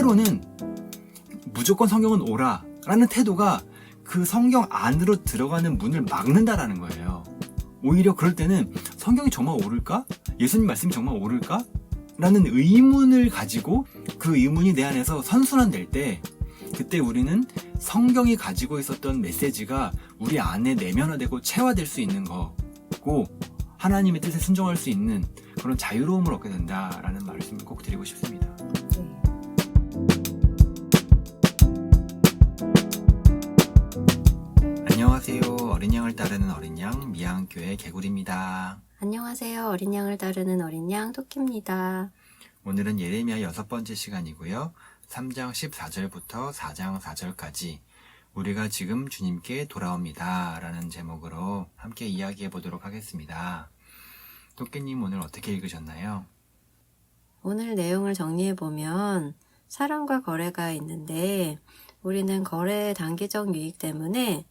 때로는 무조건 성경은 오라 라는 태도가 그 성경 안으로 들어가는 문을 막는다라는 거예요. 오히려 그럴 때는 성경이 정말 옳을까? 예수님 말씀이 정말 옳을까? 라는 의문을 가지고 그 의문이 내 안에서 선순환될 때, 그때 우리는 성경이 가지고 있었던 메시지가 우리 안에 내면화되고 체화될 수 있는 거고, 하나님의 뜻에 순종할 수 있는 그런 자유로움을 얻게 된다라는 말씀을 꼭 드리고 싶습니다. 안녕하세요. 어린 양을 따르는 어린 양 미양교회 개굴입니다. 안녕하세요. 어린 양을 따르는 어린 양 토끼입니다. 오늘은 예레미야 6번째 시간이고요. 3장 14절부터 4장 4절까지 우리가 지금 주님께 돌아옵니다 라는 제목으로 함께 이야기해 보도록 하겠습니다. 토끼님 오늘 어떻게 읽으셨나요? 오늘 내용을 정리해보면 사랑과 거래가 있는데, 우리는 거래의 단기적 유익 때문에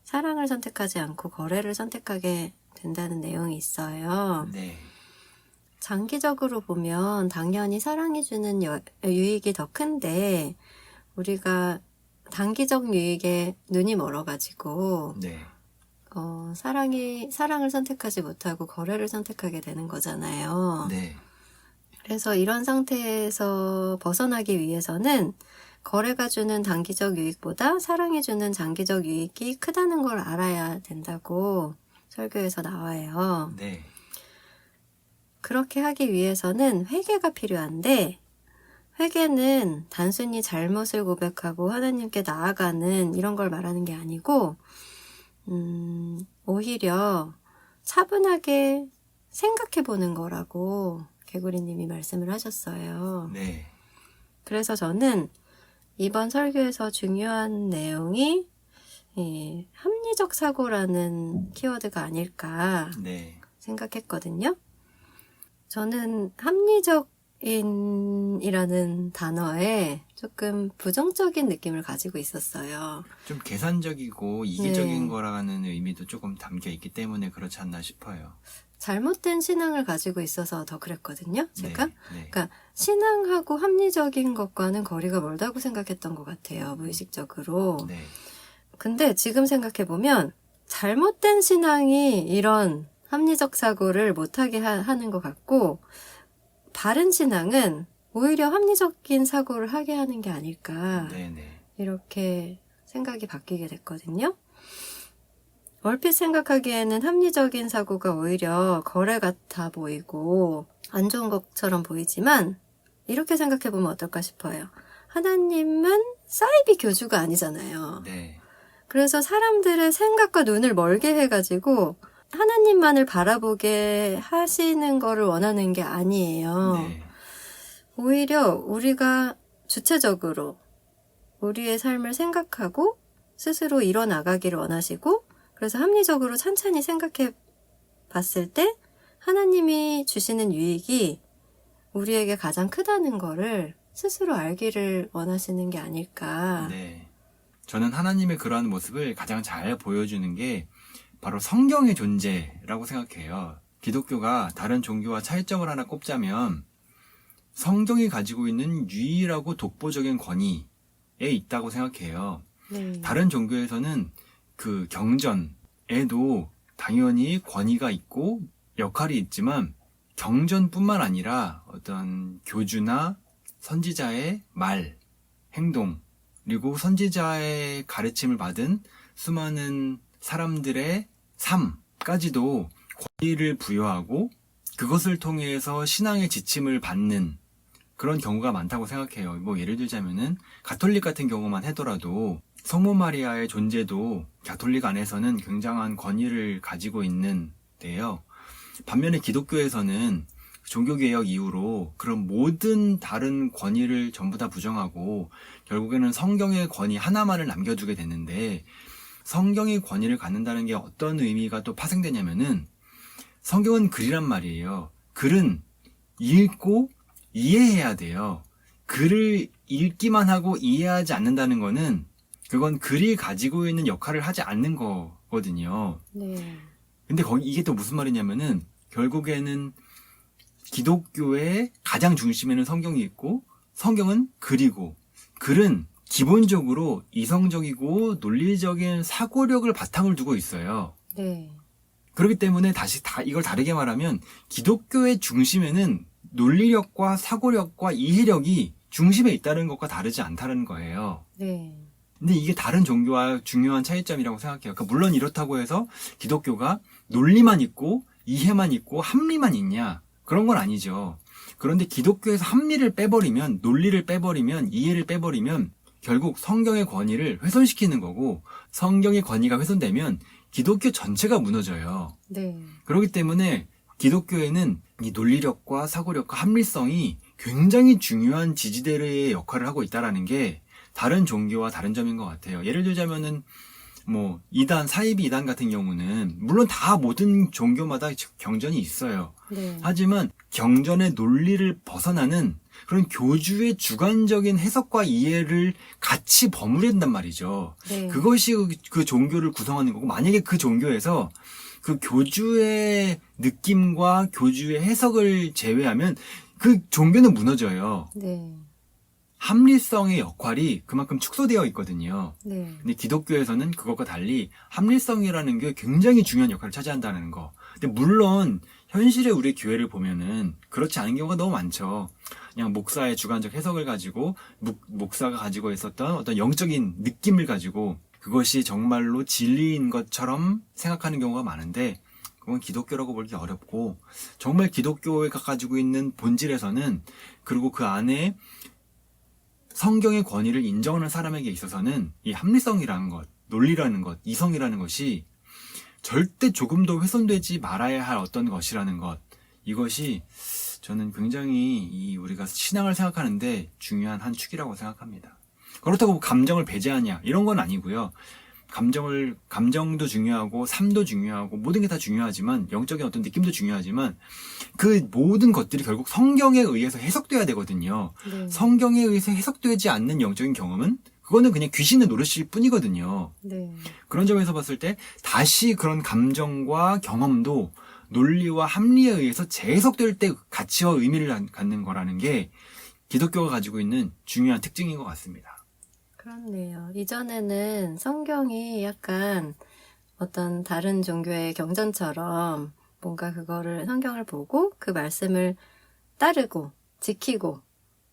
사랑을 선택하지 않고 거래를 선택하게 된다는 내용이 있어요. 네. 장기적으로 보면 당연히 사랑이 주는 유익이 더 큰데, 우리가 단기적 유익에 눈이 멀어가지고 네. 사랑을 선택하지 못하고 거래를 선택하게 되는 거잖아요. 네. 그래서 이런 상태에서 벗어나기 위해서는 거래가 주는 단기적 유익보다 사랑이 주는 장기적 유익이 크다는 걸 알아야 된다고 설교에서 나와요. 네. 그렇게 하기 위해서는 회개가 필요한데, 회개는 단순히 잘못을 고백하고 하나님께 나아가는 이런 걸 말하는 게 아니고, 오히려 차분하게 생각해 보는 거라고 개구리님이 말씀을 하셨어요. 네. 그래서 저는 이번 설교에서 중요한 내용이 합리적 사고라는 키워드가 아닐까 네. 생각했거든요. 저는 합리적인이라는 단어에 조금 부정적인 느낌을 가지고 있었어요. 좀 계산적이고 이기적인 네. 거라는 의미도 조금 담겨 있기 때문에 그렇지 않나 싶어요. 잘못된 신앙을 가지고 있어서 더 그랬거든요, 제가. 네. 네. 그러니까 신앙하고 합리적인 것과는 거리가 멀다고 생각했던 것 같아요, 무의식적으로. 네. 근데 지금 생각해보면 잘못된 신앙이 이런 합리적 사고를 못하게 하는 것 같고, 바른 신앙은 오히려 합리적인 사고를 하게 하는 게 아닐까, 네네. 이렇게 생각이 바뀌게 됐거든요. 얼핏 생각하기에는 합리적인 사고가 오히려 거래 같아 보이고 안 좋은 것처럼 보이지만, 이렇게 생각해보면 어떨까 싶어요. 하나님은 사이비 교주가 아니잖아요. 네. 그래서 사람들의 생각과 눈을 멀게 해가지고 하나님만을 바라보게 하시는 거를 원하는 게 아니에요. 네. 오히려 우리가 주체적으로 우리의 삶을 생각하고 스스로 이뤄나가기를 원하시고, 그래서 합리적으로 찬찬히 생각해 봤을 때 하나님이 주시는 유익이 우리에게 가장 크다는 거를 스스로 알기를 원하시는 게 아닐까. 네. 저는 하나님의 그러한 모습을 가장 잘 보여주는 게 바로 성경의 존재라고 생각해요. 기독교가 다른 종교와 차이점을 하나 꼽자면 성경이 가지고 있는 유일하고 독보적인 권위에 있다고 생각해요. 네. 다른 종교에서는 그 경전에도 당연히 권위가 있고 역할이 있지만, 경전뿐만 아니라 어떤 교주나 선지자의 말, 행동, 그리고 선지자의 가르침을 받은 수많은 사람들의 삶까지도 권위를 부여하고 그것을 통해서 신앙의 지침을 받는 그런 경우가 많다고 생각해요. 뭐 예를 들자면은 가톨릭 같은 경우만 하더라도 성모 마리아의 존재도 가톨릭 안에서는 굉장한 권위를 가지고 있는데요. 반면에 기독교에서는 종교개혁 이후로 그런 모든 다른 권위를 전부 다 부정하고 결국에는 성경의 권위 하나만을 남겨두게 됐는데, 성경의 권위를 갖는다는 게 어떤 의미가 또 파생되냐면은, 성경은 글이란 말이에요. 글은 읽고 이해해야 돼요. 글을 읽기만 하고 이해하지 않는다는 거는 그건 글이 가지고 있는 역할을 하지 않는 거거든요. 네. 근데 이게 또 무슨 말이냐면은, 결국에는 기독교의 가장 중심에는 성경이 있고 성경은 글이고 글은 기본적으로 이성적이고 논리적인 사고력을 바탕을 두고 있어요. 네. 그렇기 때문에 이걸 다르게 말하면 기독교의 중심에는 논리력과 사고력과 이해력이 중심에 있다는 것과 다르지 않다는 거예요. 네. 근데 이게 다른 종교와 중요한 차이점이라고 생각해요. 그러니까 물론 이렇다고 해서 기독교가 논리만 있고 이해만 있고 합리만 있냐? 그런 건 아니죠. 그런데 기독교에서 합리를 빼버리면, 논리를 빼버리면, 이해를 빼버리면 결국 성경의 권위를 훼손시키는 거고, 성경의 권위가 훼손되면 기독교 전체가 무너져요. 네. 그렇기 때문에 기독교에는 이 논리력과 사고력과 합리성이 굉장히 중요한 지지대의 역할을 하고 있다는 게 다른 종교와 다른 점인 것 같아요. 예를 들자면은 뭐 이단, 사이비 이단 같은 경우는 물론 다 모든 종교마다 경전이 있어요. 네. 하지만 경전의 논리를 벗어나는 그런 교주의 주관적인 해석과 이해를 같이 버무려야 된단 말이죠. 네. 그것이 그 종교를 구성하는 거고, 만약에 그 종교에서 그 교주의 느낌과 교주의 해석을 제외하면 그 종교는 무너져요. 네. 합리성의 역할이 그만큼 축소되어 있거든요. 네. 근데 기독교에서는 그것과 달리 합리성이라는 게 굉장히 중요한 역할을 차지한다는 거. 근데 물론 현실의 우리 교회를 보면은 그렇지 않은 경우가 너무 많죠. 그냥 목사의 주관적 해석을 가지고 목사가 가지고 있었던 어떤 영적인 느낌을 가지고 그것이 정말로 진리인 것처럼 생각하는 경우가 많은데, 그건 기독교라고 보기 어렵고, 정말 기독교가 가지고 있는 본질에서는, 그리고 그 안에 성경의 권위를 인정하는 사람에게 있어서는 이 합리성이라는 것, 논리라는 것, 이성이라는 것이 절대 조금도 훼손되지 말아야 할 어떤 것이라는 것, 이것이 저는 굉장히 우리가 신앙을 생각하는데 중요한 한 축이라고 생각합니다. 그렇다고 감정을 배제하냐 이런 건 아니고요. 감정도 중요하고 삶도 중요하고 모든 게 다 중요하지만, 영적인 어떤 느낌도 중요하지만, 그 모든 것들이 결국 성경에 의해서 해석돼야 되거든요. 네. 성경에 의해서 해석되지 않는 영적인 경험은 그거는 그냥 귀신의 노릇일 뿐이거든요. 네. 그런 점에서 봤을 때 다시 그런 감정과 경험도 논리와 합리에 의해서 재해석될 때 가치와 의미를 갖는 거라는 게 기독교가 가지고 있는 중요한 특징인 것 같습니다. 그렇네요. 이전에는 성경이 약간 어떤 다른 종교의 경전처럼 뭔가 그거를 성경을 보고 그 말씀을 따르고 지키고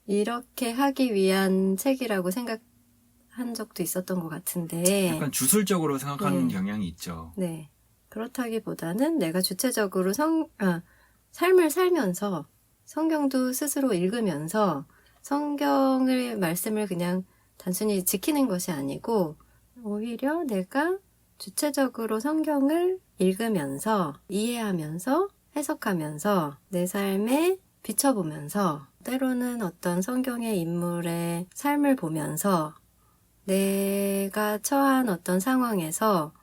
이렇게 하기 위한 책이라고 생각한 적도 있었던 것 같은데, 약간 주술적으로 생각하는 네. 경향이 있죠. 네. 그렇다기보다는 내가 주체적으로 삶을 살면서 성경도 스스로 읽으면서 성경의 말씀을 그냥 단순히 지키는 것이 아니고, 오히려 내가 주체적으로 성경을 읽으면서 이해하면서 해석하면서 내 삶에 비춰보면서, 때로는 어떤 성경의 인물의 삶을 보면서 내가 처한 어떤 상황에서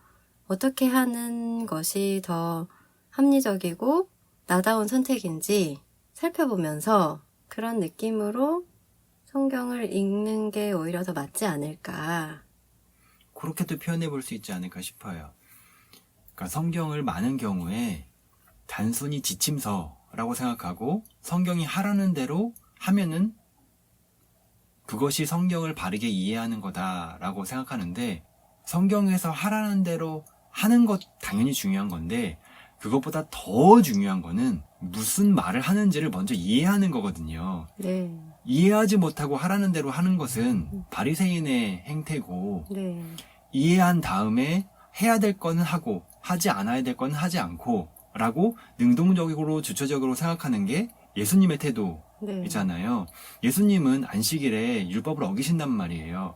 어떻게 하는 것이 더 합리적이고 나다운 선택인지 살펴보면서 그런 느낌으로 성경을 읽는 게 오히려 더 맞지 않을까. 그렇게도 표현해 볼 수 있지 않을까 싶어요. 그러니까 성경을 많은 경우에 단순히 지침서라고 생각하고 성경이 하라는 대로 하면은 그것이 성경을 바르게 이해하는 거다라고 생각하는데, 성경에서 하라는 대로 하는 것 당연히 중요한 건데, 그것보다 더 중요한 거는 무슨 말을 하는지를 먼저 이해하는 거거든요. 네. 이해하지 못하고 하라는 대로 하는 것은 바리새인의 행태고, 네. 이해한 다음에 해야 될 거는 하고 하지 않아야 될 거는 하지 않고 라고 능동적으로 주체적으로 생각하는 게 예수님의 태도이잖아요. 네. 예수님은 안식일에 율법을 어기신단 말이에요.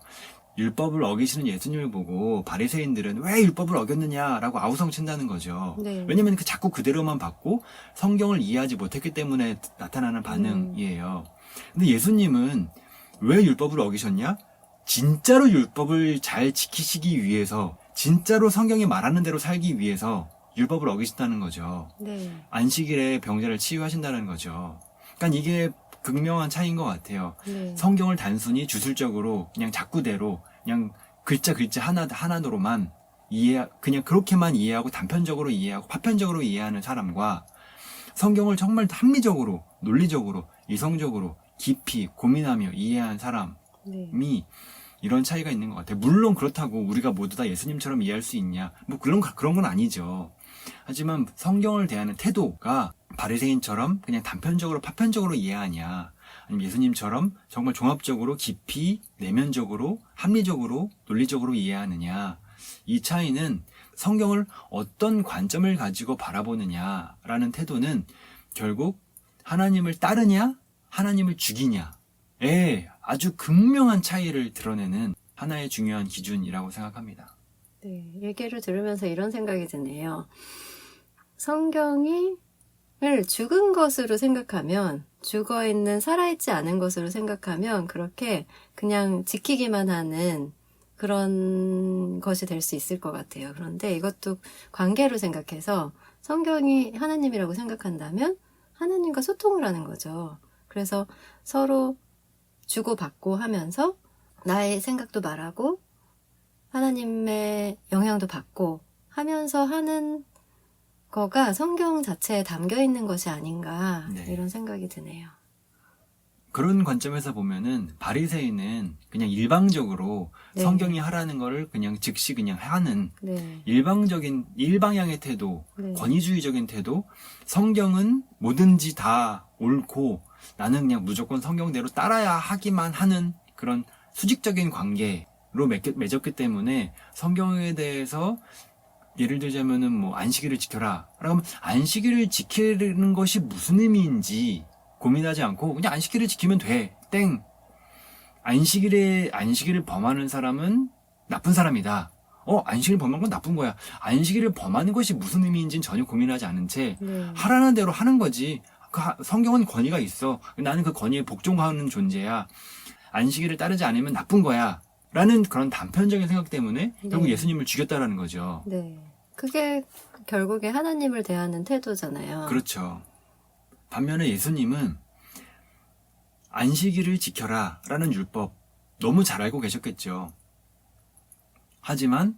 율법을 어기시는 예수님을 보고 바리새인들은 왜 율법을 어겼느냐라고 아우성친다는 거죠. 네. 왜냐면 자꾸 그대로만 받고 성경을 이해하지 못했기 때문에 나타나는 반응이에요. 근데 예수님은 왜 율법을 어기셨냐? 진짜로 율법을 잘 지키시기 위해서, 진짜로 성경이 말하는 대로 살기 위해서 율법을 어기신다는 거죠. 네. 안식일에 병자를 치유하신다는 거죠. 그러니까 이게 극명한 차이인 것 같아요. 네. 성경을 단순히 주술적으로 그냥 작구대로 그냥 글자 하나로만 그냥 그렇게만 이해하고 단편적으로 이해하고 파편적으로 이해하는 사람과, 성경을 정말 합리적으로, 논리적으로, 이성적으로 깊이 고민하며 이해한 사람, 네. 이런 차이가 있는 것 같아요. 물론 그렇다고 우리가 모두 다 예수님처럼 이해할 수 있냐? 뭐 그런 건 아니죠. 하지만 성경을 대하는 태도가 바리새인처럼 그냥 단편적으로 파편적으로 이해하냐? 아니면 예수님처럼 정말 종합적으로 깊이 내면적으로 합리적으로 논리적으로 이해하느냐? 이 차이는 성경을 어떤 관점을 가지고 바라보느냐라는 태도는 결국 하나님을 따르냐? 하나님을 죽이냐에 아주 극명한 차이를 드러내는 하나의 중요한 기준이라고 생각합니다. 네, 얘기를 들으면서 이런 생각이 드네요. 성경을 죽은 것으로 생각하면, 죽어있는 살아있지 않은 것으로 생각하면 그렇게 그냥 지키기만 하는 그런 것이 될 수 있을 것 같아요. 그런데 이것도 관계로 생각해서 성경이 하나님이라고 생각한다면 하나님과 소통을 하는 거죠. 그래서 서로 주고받고 하면서 나의 생각도 말하고 하나님의 영향도 받고 하면서 하는 거가 성경 자체에 담겨 있는 것이 아닌가 네. 이런 생각이 드네요. 그런 관점에서 보면은 바리새인은 그냥 일방적으로 네. 성경이 하라는 거를 그냥 즉시 그냥 하는 네. 일방향의 태도, 네. 권위주의적인 태도, 성경은 뭐든지 다 옳고 나는 그냥 무조건 성경대로 따라야 하기만 하는 그런 수직적인 관계로 맺었기 때문에 성경에 대해서 예를 들자면은 뭐 안식일을 지켜라 라고 하면 안식일을 지키는 것이 무슨 의미인지 고민하지 않고 그냥 안식일을 지키면 돼. 땡. 안식일을 범하는 사람은 나쁜 사람이다. 안식일을 범한 건 나쁜 거야. 안식일을 범하는 것이 무슨 의미인지는 전혀 고민하지 않은 채 네. 하라는 대로 하는 거지. 성경은 권위가 있어. 나는 그 권위에 복종하는 존재야. 안식일을 따르지 않으면 나쁜 거야. 라는 그런 단편적인 생각 때문에 결국 네. 예수님을 죽였다라는 거죠. 네. 그게 결국에 하나님을 대하는 태도잖아요. 그렇죠. 반면에 예수님은 안식일을 지켜라 라는 율법 너무 잘 알고 계셨겠죠. 하지만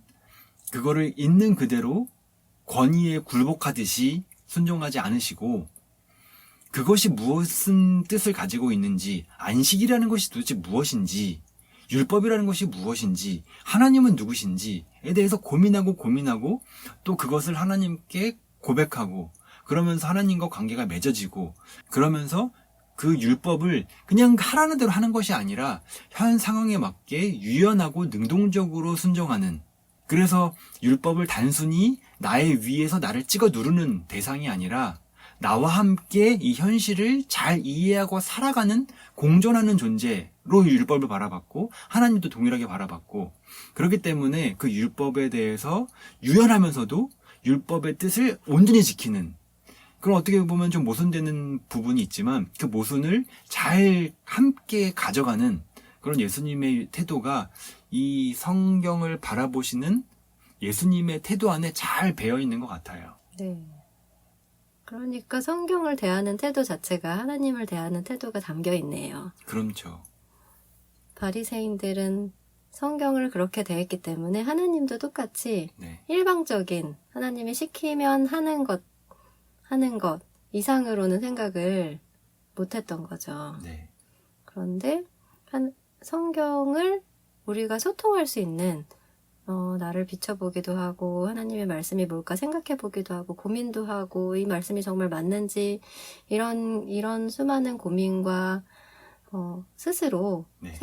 그거를 있는 그대로 권위에 굴복하듯이 순종하지 않으시고 그것이 무슨 뜻을 가지고 있는지, 안식이라는 것이 도대체 무엇인지, 율법이라는 것이 무엇인지, 하나님은 누구신지에 대해서 고민하고 또 그것을 하나님께 고백하고 그러면서 하나님과 관계가 맺어지고 그러면서 그 율법을 그냥 하라는 대로 하는 것이 아니라 현 상황에 맞게 유연하고 능동적으로 순종하는, 그래서 율법을 단순히 나의 위에서 나를 찍어 누르는 대상이 아니라 나와 함께 이 현실을 잘 이해하고 살아가는 공존하는 존재로 율법을 바라봤고 하나님도 동일하게 바라봤고, 그렇기 때문에 그 율법에 대해서 유연하면서도 율법의 뜻을 온전히 지키는, 그럼 어떻게 보면 좀 모순되는 부분이 있지만 그 모순을 잘 함께 가져가는 그런 예수님의 태도가 이 성경을 바라보시는 예수님의 태도 안에 잘 배어 있는 것 같아요. 네. 그러니까 성경을 대하는 태도 자체가 하나님을 대하는 태도가 담겨 있네요. 그렇죠. 바리새인들은 성경을 그렇게 대했기 때문에 하나님도 똑같이 네. 일방적인 하나님이 시키면 하는 것 이상으로는 생각을 못했던 거죠. 네. 그런데 성경을 우리가 소통할 수 있는 나를 비춰보기도 하고 하나님의 말씀이 뭘까 생각해보기도 하고 고민도 하고 이 말씀이 정말 맞는지 이런 수많은 고민과 스스로 네.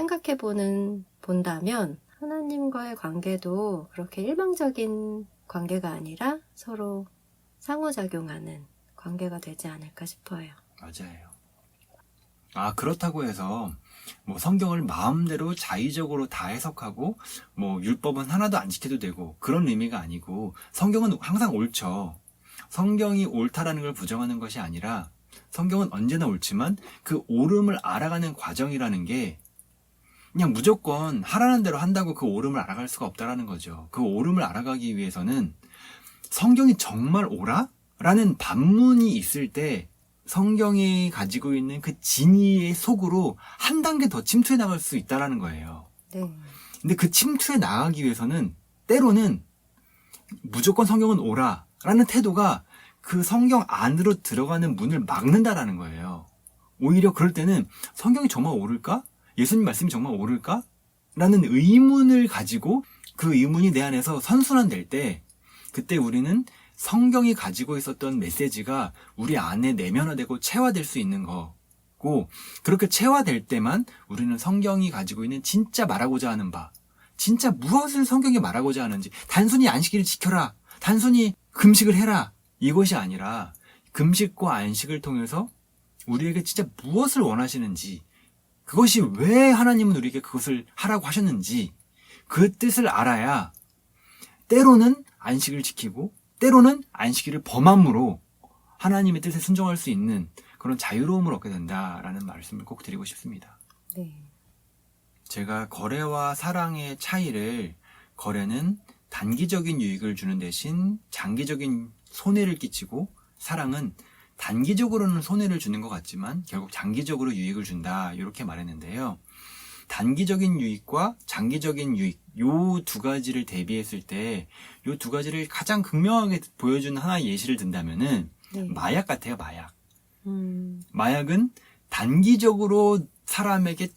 본다면 하나님과의 관계도 그렇게 일방적인 관계가 아니라 서로 상호작용하는 관계가 되지 않을까 싶어요. 맞아요. 그렇다고 해서 뭐 성경을 마음대로 자의적으로 다 해석하고 뭐 율법은 하나도 안 지켜도 되고 그런 의미가 아니고, 성경은 항상 옳죠. 성경이 옳다라는 걸 부정하는 것이 아니라 성경은 언제나 옳지만 그 옳음을 알아가는 과정이라는 게 그냥 무조건 하라는 대로 한다고 그 옳음을 알아갈 수가 없다라는 거죠. 그 옳음을 알아가기 위해서는 성경이 정말 옳아? 라는 반문이 있을 때 성경이 가지고 있는 그 진리의 속으로 한 단계 더 침투해 나갈 수 있다라는 거예요. 네. 근데 그 침투해 나가기 위해서는 때로는 무조건 성경은 옳아 라는 태도가 그 성경 안으로 들어가는 문을 막는다라는 거예요. 오히려 그럴 때는 성경이 정말 옳을까? 예수님 말씀이 정말 옳을까? 라는 의문을 가지고 그 의문이 내 안에서 선순환될 때 그때 우리는 성경이 가지고 있었던 메시지가 우리 안에 내면화되고 체화될 수 있는 거고 그렇게 체화될 때만 우리는 성경이 가지고 있는 진짜 말하고자 하는 바 진짜 무엇을 성경이 말하고자 하는지 단순히 안식일을 지켜라 단순히 금식을 해라 이것이 아니라 금식과 안식을 통해서 우리에게 진짜 무엇을 원하시는지 그것이 왜 하나님은 우리에게 그것을 하라고 하셨는지 그 뜻을 알아야 때로는 안식을 지키고 때로는 안식일을 범함으로 하나님의 뜻에 순종할 수 있는 그런 자유로움을 얻게 된다라는 말씀을 꼭 드리고 싶습니다. 네. 제가 거래와 사랑의 차이를 거래는 단기적인 유익을 주는 대신 장기적인 손해를 끼치고 사랑은 단기적으로는 손해를 주는 것 같지만 결국 장기적으로 유익을 준다 이렇게 말했는데요. 단기적인 유익과 장기적인 유익 요 두 가지를 대비했을 때 요 두 가지를 가장 극명하게 보여주는 하나의 예시를 든다면은 네. 마약 같아요. 마약. 음, 마약은 단기적으로 사람에게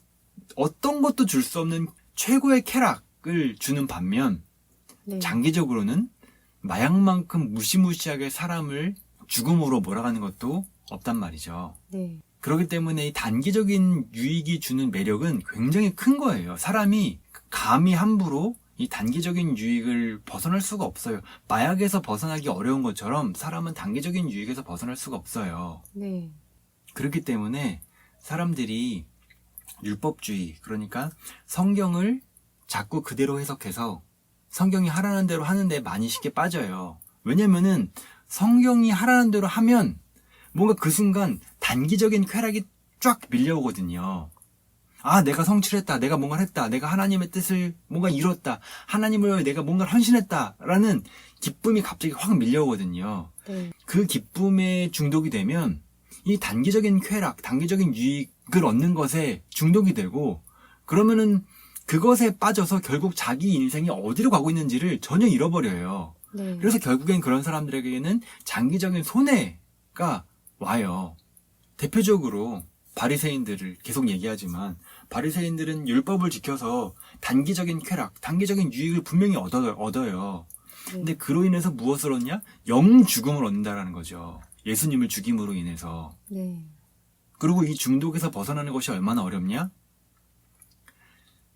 어떤 것도 줄 수 없는 최고의 쾌락을 주는 반면 네. 장기적으로는 마약만큼 무시무시하게 사람을 죽음으로 몰아가는 것도 없단 말이죠. 네. 그렇기 때문에 이 단기적인 유익이 주는 매력은 굉장히 큰 거예요. 사람이 감히 함부로 이 단기적인 유익을 벗어날 수가 없어요. 마약에서 벗어나기 어려운 것처럼 사람은 단기적인 유익에서 벗어날 수가 없어요. 네. 그렇기 때문에 사람들이 율법주의, 그러니까 성경을 자꾸 그대로 해석해서 성경이 하라는 대로 하는데 많이 쉽게 빠져요. 왜냐면은 성경이 하라는 대로 하면 뭔가 그 순간 단기적인 쾌락이 쫙 밀려오거든요. 아, 내가 성취했다. 내가 뭔가를 했다. 내가 하나님의 뜻을 뭔가 이뤘다. 하나님을 위해 내가 뭔가를 헌신했다. 라는 기쁨이 갑자기 확 밀려오거든요. 네. 그 기쁨에 중독이 되면 이 단기적인 쾌락, 단기적인 유익을 얻는 것에 중독이 되고 그러면은 그것에 빠져서 결국 자기 인생이 어디로 가고 있는지를 전혀 잃어버려요. 네. 그래서 결국엔 그런 사람들에게는 장기적인 손해가 와요. 대표적으로 바리새인들을 계속 얘기하지만 바리새인들은 율법을 지켜서 단기적인 쾌락, 단기적인 유익을 분명히 얻어요. 근데 그로 인해서 무엇을 얻냐? 영 죽음을 얻는다라는 거죠. 예수님을 죽임으로 인해서. 네. 그리고 이 중독에서 벗어나는 것이 얼마나 어렵냐?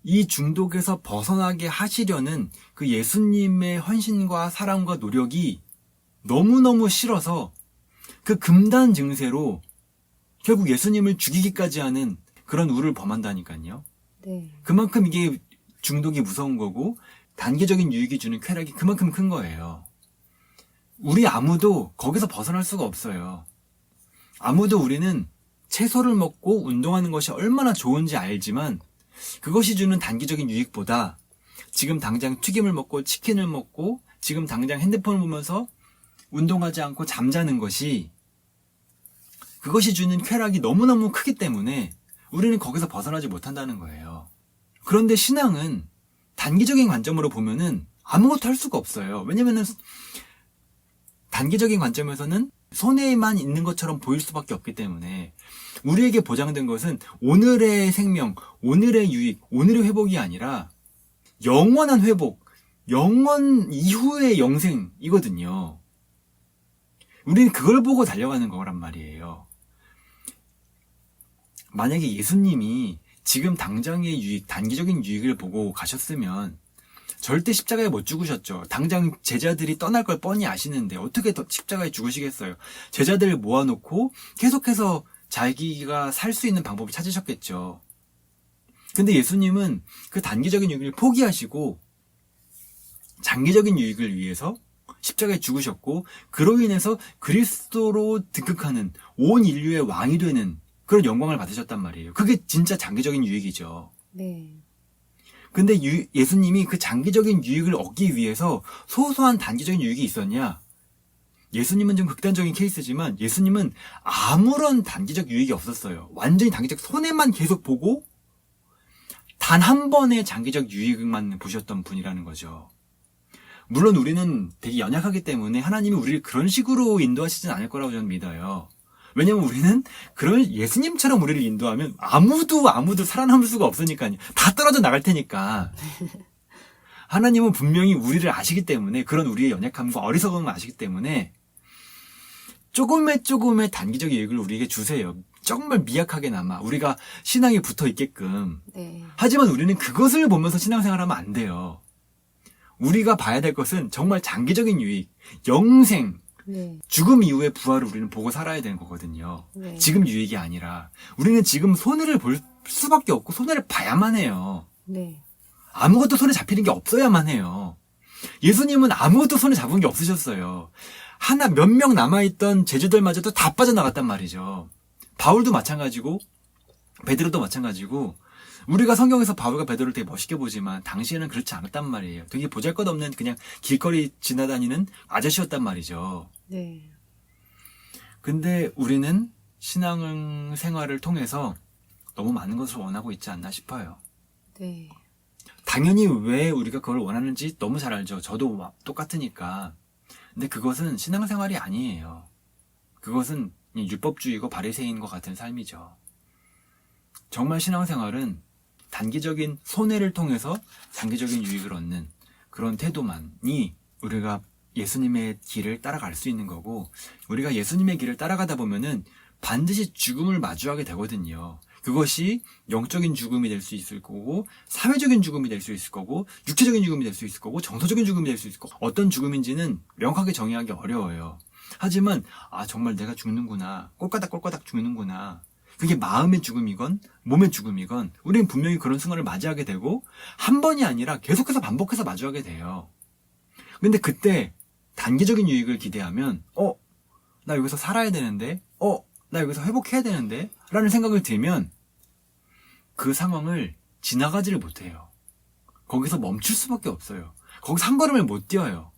이 중독에서 벗어나게 하시려는 그 예수님의 헌신과 사랑과 노력이 너무너무 싫어서 그 금단 증세로 결국 예수님을 죽이기까지 하는 그런 우를 범한다니까요. 네. 그만큼 이게 중독이 무서운 거고 단기적인 유익이 주는 쾌락이 그만큼 큰 거예요. 우리 아무도 거기서 벗어날 수가 없어요. 아무도 우리는 채소를 먹고 운동하는 것이 얼마나 좋은지 알지만 그것이 주는 단기적인 유익보다 지금 당장 튀김을 먹고 치킨을 먹고 지금 당장 핸드폰을 보면서 운동하지 않고 잠자는 것이 그것이 주는 쾌락이 너무너무 크기 때문에 우리는 거기서 벗어나지 못한다는 거예요. 그런데 신앙은 단기적인 관점으로 보면은 아무것도 할 수가 없어요. 왜냐면은 단기적인 관점에서는 손해만 있는 것처럼 보일 수밖에 없기 때문에 우리에게 보장된 것은 오늘의 생명, 오늘의 유익, 오늘의 회복이 아니라 영원한 회복, 영원 이후의 영생이거든요. 우리는 그걸 보고 달려가는 거란 말이에요. 만약에 예수님이 지금 당장의 유익, 단기적인 유익을 보고 가셨으면 절대 십자가에 못 죽으셨죠. 당장 제자들이 떠날 걸 뻔히 아시는데 어떻게 더 십자가에 죽으시겠어요. 제자들을 모아놓고 계속해서 자기가 살 수 있는 방법을 찾으셨겠죠. 근데 예수님은 그 단기적인 유익을 포기하시고 장기적인 유익을 위해서 십자가에 죽으셨고 그로 인해서 그리스도로 등극하는 온 인류의 왕이 되는 그런 영광을 받으셨단 말이에요. 그게 진짜 장기적인 유익이죠. 네. 근데 예수님이 그 장기적인 유익을 얻기 위해서 소소한 단기적인 유익이 있었냐? 예수님은 좀 극단적인 케이스지만 예수님은 아무런 단기적 유익이 없었어요. 완전히 단기적 손해만 계속 보고 단 한 번의 장기적 유익만 보셨던 분이라는 거죠. 물론 우리는 되게 연약하기 때문에 하나님이 우리를 그런 식으로 인도하시진 않을 거라고 저는 믿어요. 왜냐면 우리는 그런 예수님처럼 우리를 인도하면 아무도 살아남을 수가 없으니까요. 다 떨어져 나갈 테니까. 하나님은 분명히 우리를 아시기 때문에, 그런 우리의 연약함과 어리석음을 아시기 때문에 조금의 단기적 유익을 우리에게 주세요. 정말 미약하게나마 우리가 신앙에 붙어 있게끔. 네. 하지만 우리는 그것을 보면서 신앙생활하면 안 돼요. 우리가 봐야 될 것은 정말 장기적인 유익, 영생, 네. 죽음 이후의 부활을 우리는 보고 살아야 되는 거거든요. 네. 지금 유익이 아니라. 우리는 지금 손해를 볼 수밖에 없고 손해를 봐야만 해요. 네. 아무것도 손에 잡히는 게 없어야만 해요. 예수님은 아무것도 손에 잡은 게 없으셨어요. 몇 명 남아있던 제자들마저도 다 빠져나갔단 말이죠. 바울도 마찬가지고 베드로도 마찬가지고, 우리가 성경에서 바울과 베드로를 되게 멋있게 보지만 당시에는 그렇지 않았단 말이에요. 되게 보잘것없는 그냥 길거리 지나다니는 아저씨였단 말이죠. 네. 근데 우리는 신앙생활을 통해서 너무 많은 것을 원하고 있지 않나 싶어요. 네. 당연히 왜 우리가 그걸 원하는지 너무 잘 알죠. 저도 똑같으니까. 근데 그것은 신앙생활이 아니에요. 그것은 율법주의고 바리새인과 같은 삶이죠. 정말 신앙생활은 단기적인 손해를 통해서 장기적인 유익을 얻는 그런 태도만이 우리가 예수님의 길을 따라갈 수 있는 거고, 우리가 예수님의 길을 따라가다 보면은 반드시 죽음을 마주하게 되거든요. 그것이 영적인 죽음이 될 수 있을 거고, 사회적인 죽음이 될 수 있을 거고, 육체적인 죽음이 될 수 있을 거고, 정서적인 죽음이 될 수 있을 거고, 어떤 죽음인지는 명확하게 정의하기 어려워요. 하지만 정말 내가 죽는구나, 꼴까닥 죽는구나, 그게 마음의 죽음이건 몸의 죽음이건 우리는 분명히 그런 순간을 맞이하게 되고, 한 번이 아니라 계속해서 반복해서 마주하게 돼요. 근데 그때 단기적인 유익을 기대하면 나 여기서 살아야 되는데, 나 여기서 회복해야 되는데 라는 생각이 들면 그 상황을 지나가지를 못해요. 거기서 멈출 수밖에 없어요. 거기서 한 걸음을 못 뛰어요.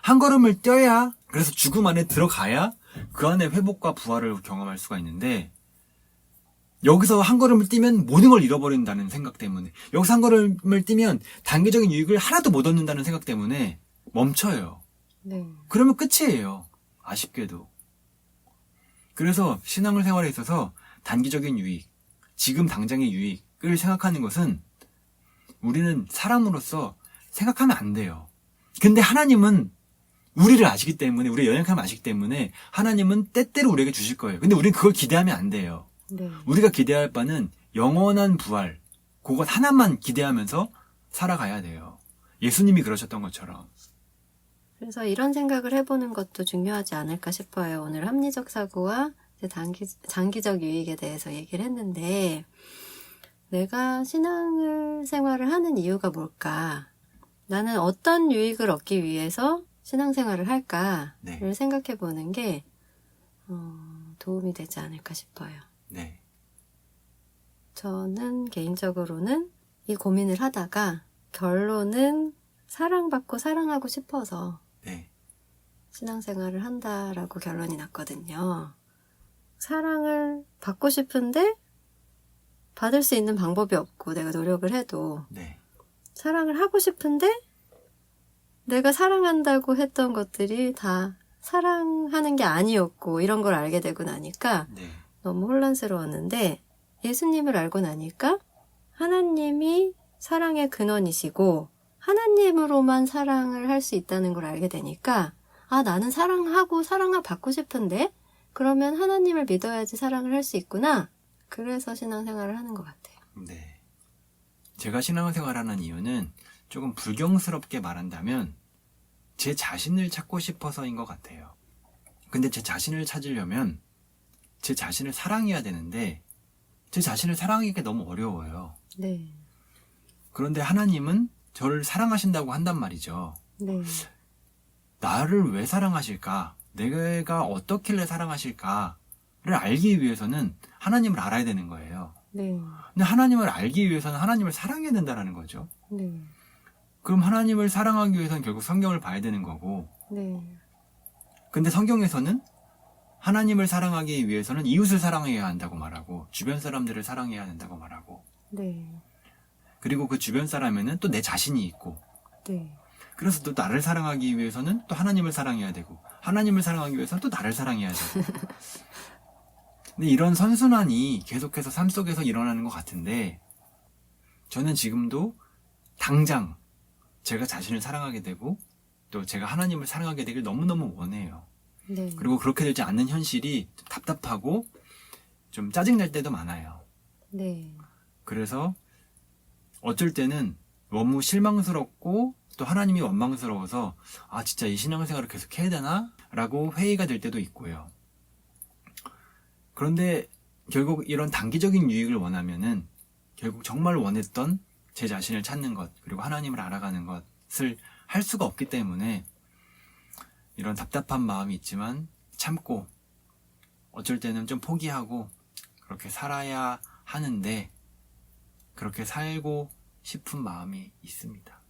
한 걸음을 뛰어야, 그래서 죽음 안에 들어가야 그 안에 회복과 부활을 경험할 수가 있는데, 여기서 한 걸음을 뛰면 모든 걸 잃어버린다는 생각 때문에, 여기서 한 걸음을 뛰면 단기적인 유익을 하나도 못 얻는다는 생각 때문에 멈춰요. 네. 그러면 끝이에요. 아쉽게도. 그래서 신앙생활에 있어서 단기적인 유익, 지금 당장의 유익을 생각하는 것은 우리는 사람으로서 생각하면 안 돼요. 근데 하나님은 우리를 아시기 때문에, 우리의 연약함을 아시기 때문에 하나님은 때때로 우리에게 주실 거예요. 근데 우리는 그걸 기대하면 안 돼요. 네. 우리가 기대할 바는 영원한 부활, 그것 하나만 기대하면서 살아가야 돼요. 예수님이 그러셨던 것처럼. 그래서 이런 생각을 해보는 것도 중요하지 않을까 싶어요. 오늘 합리적 사고와 이제 장기적 유익에 대해서 얘기를 했는데, 내가 생활을 하는 이유가 뭘까? 나는 어떤 유익을 얻기 위해서 신앙생활을 할까를 네. 생각해 보는 게 도움이 되지 않을까 싶어요. 네. 저는 개인적으로는 이 고민을 하다가 결론은 사랑받고 사랑하고 싶어서 네. 신앙생활을 한다라고 결론이 났거든요. 사랑을 받고 싶은데 받을 수 있는 방법이 없고, 내가 노력을 해도 네. 사랑을 하고 싶은데 내가 사랑한다고 했던 것들이 다 사랑하는 게 아니었고, 이런 걸 알게 되고 나니까 네. 너무 혼란스러웠는데, 예수님을 알고 나니까 하나님이 사랑의 근원이시고 하나님으로만 사랑을 할 수 있다는 걸 알게 되니까, 나는 사랑하고 받고 싶은데 그러면 하나님을 믿어야지 사랑을 할 수 있구나. 그래서 신앙생활을 하는 것 같아요. 네. 제가 신앙생활하는 이유는 조금 불경스럽게 말한다면 제 자신을 찾고 싶어서인 것 같아요. 근데 제 자신을 찾으려면 제 자신을 사랑해야 되는데, 제 자신을 사랑하기가 너무 어려워요. 네. 그런데 하나님은 저를 사랑하신다고 한단 말이죠. 네. 나를 왜 사랑하실까? 내가 어떻길래 사랑하실까를 알기 위해서는 하나님을 알아야 되는 거예요. 네. 근데 하나님을 알기 위해서는 하나님을 사랑해야 된다는 거죠. 네. 그럼 하나님을 사랑하기 위해서는 결국 성경을 봐야 되는 거고, 네. 근데 성경에서는 하나님을 사랑하기 위해서는 이웃을 사랑해야 한다고 말하고, 주변 사람들을 사랑해야 된다고 말하고, 네. 그리고 그 주변 사람에는 또 내 자신이 있고, 네. 그래서 또 나를 사랑하기 위해서는 또 하나님을 사랑해야 되고, 하나님을 사랑하기 위해서는 또 나를 사랑해야 되고. 근데 이런 선순환이 계속해서 삶 속에서 일어나는 것 같은데, 저는 지금도 당장 제가 자신을 사랑하게 되고 또 제가 하나님을 사랑하게 되길 너무너무 원해요. 네. 그리고 그렇게 되지 않는 현실이 좀 답답하고 좀 짜증날 때도 많아요. 네. 그래서 어쩔 때는 너무 실망스럽고 또 하나님이 원망스러워서 아 진짜 이 신앙생활을 계속 해야 되나? 라고 회의가 될 때도 있고요. 그런데 결국 이런 단기적인 유익을 원하면은 결국 정말 원했던 제 자신을 찾는 것, 그리고 하나님을 알아가는 것을 할 수가 없기 때문에 이런 답답한 마음이 있지만 참고 어쩔 때는 좀 포기하고 그렇게 살아야 하는데 그렇게 살고 싶은 마음이 있습니다.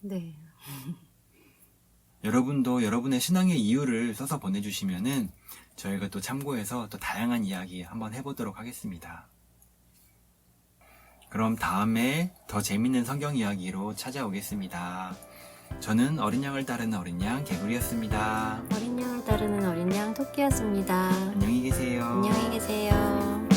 네. 여러분도 여러분의 신앙의 이유를 써서 보내주시면은 저희가 또 참고해서 또 다양한 이야기 한번 해보도록 하겠습니다. 그럼 다음에 더 재밌는 성경 이야기로 찾아오겠습니다. 저는 어린 양을 따르는 어린 양 개구리였습니다. 어린 양을 따르는 어린 양 토끼였습니다. 안녕히 계세요. 안녕히 계세요.